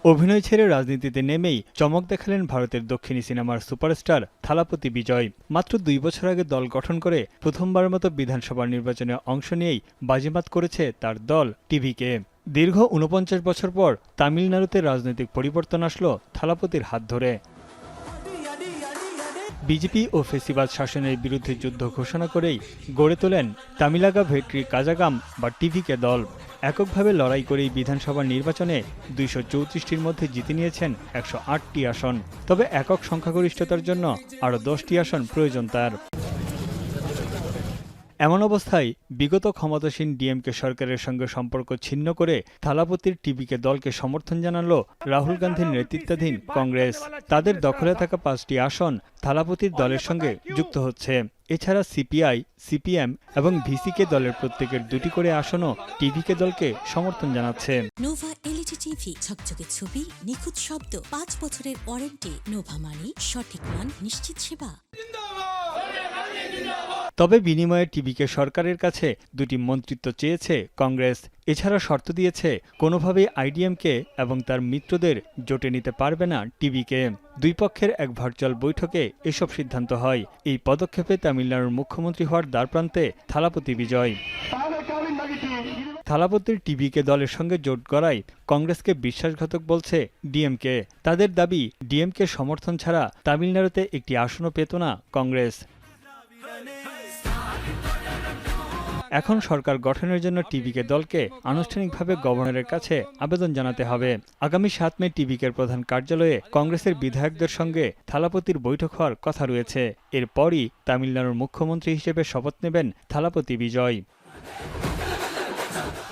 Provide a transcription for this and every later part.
অভিনয় ছেড়ে রাজনীতিতে নেমেই চমক দেখালেন ভারতের দক্ষিণী সিনেমার সুপারস্টার থালাপতি বিজয়। মাত্র ২ বছর আগে দল গঠন করে প্রথমবারের মতো বিধানসভা নির্বাচনে অংশ নিয়েই বাজিমাত করেছে তার দল টিভিকে। দীর্ঘ ৪৯ বছর পর তামিলনাড়ুতে রাজনৈতিক পরিবর্তন আসলো থালাপতির হাত ধরে। বিজেপি ও ফেসিবাদ শাসনের বিরুদ্ধে যুদ্ধ ঘোষণা করেই গড়ে তোলেন তামিলাগা ভেট্রি কাজাগাম বা টিভিকে দল। এককভাবে লড়াই করেই বিধানসভা নির্বাচনে ২৩৪টির মধ্যে জিতে নিয়েছেন ১০৮টি আসন। তবে একক সংখ্যাগরিষ্ঠতার জন্য আরও ১০টি আসন প্রয়োজন তার। এমন অবস্থায় বিগত ক্ষমতাসীন ডিএমকে সরকারের সঙ্গে সম্পর্ক ছিন্ন করে থালাপতির টিভিকে দলকে সমর্থন জানালো রাহুল গান্ধীর নেতৃত্বাধীন কংগ্রেস। তাদের দখলে থাকা ৫টি আসন থালাপতির দলের সঙ্গে যুক্ত হচ্ছে। এছাড়া সিপিআই, সিপিএম এবং ভিসিকে দলের প্রত্যেকের ২টি করে আসনও টিভিকে দলকে সমর্থন জানাচ্ছে। নোভা এলইডি টিভি, ঝকঝকে ছবি, নিখুঁত শব্দ, ৫ বছরের ওয়ারেন্টি। নোভা মানে সঠিক মান, নিশ্চিত সেবা। তবে বিনিময়ে টিভিকে সরকারের কাছে ২টি মন্ত্রিত্ব চেয়েছে কংগ্রেস। এছাড়া শর্ত দিয়েছে কোনোভাবেই আইডিএমকে এবং তার মিত্রদের জোটে নিতে পারবে না টিভিকে। দুই পক্ষের এক ভার্চুয়াল বৈঠকে এসব সিদ্ধান্ত হয়। এই পদক্ষেপে তামিলনাড়ুর মুখ্যমন্ত্রী হওয়ার দ্বারপ্রান্তে থালাপতি বিজয়। থালাপতির টিভিকে দলের সঙ্গে জোট গড়ায় কংগ্রেসকে বিশ্বাসঘাতক বলছে ডিএমকে। তাদের দাবি, ডিএমকে সমর্থন ছাড়া তামিলনাড়ুতে একটি আসনও পেত না কংগ্রেস। এখন সরকার গঠনের জন্য টিভিকে দলকে আনুষ্ঠানিকভাবে গভর্নরের কাছে আবেদন জানাতে হবে। আগামী ৭ মে টিভিকের প্রধান কার্যালয়ে কংগ্রেসের বিধায়কদের সঙ্গে থালাপতির বৈঠক হওয়ার কথা রয়েছে। এরপরই তামিলনাড়ুর মুখ্যমন্ত্রী হিসেবে শপথ নেবেন থালাপতি বিজয়।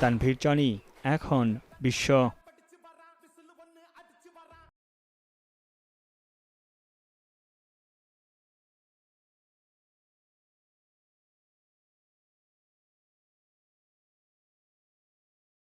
তানভীর চনি, এখন বিশ্ব।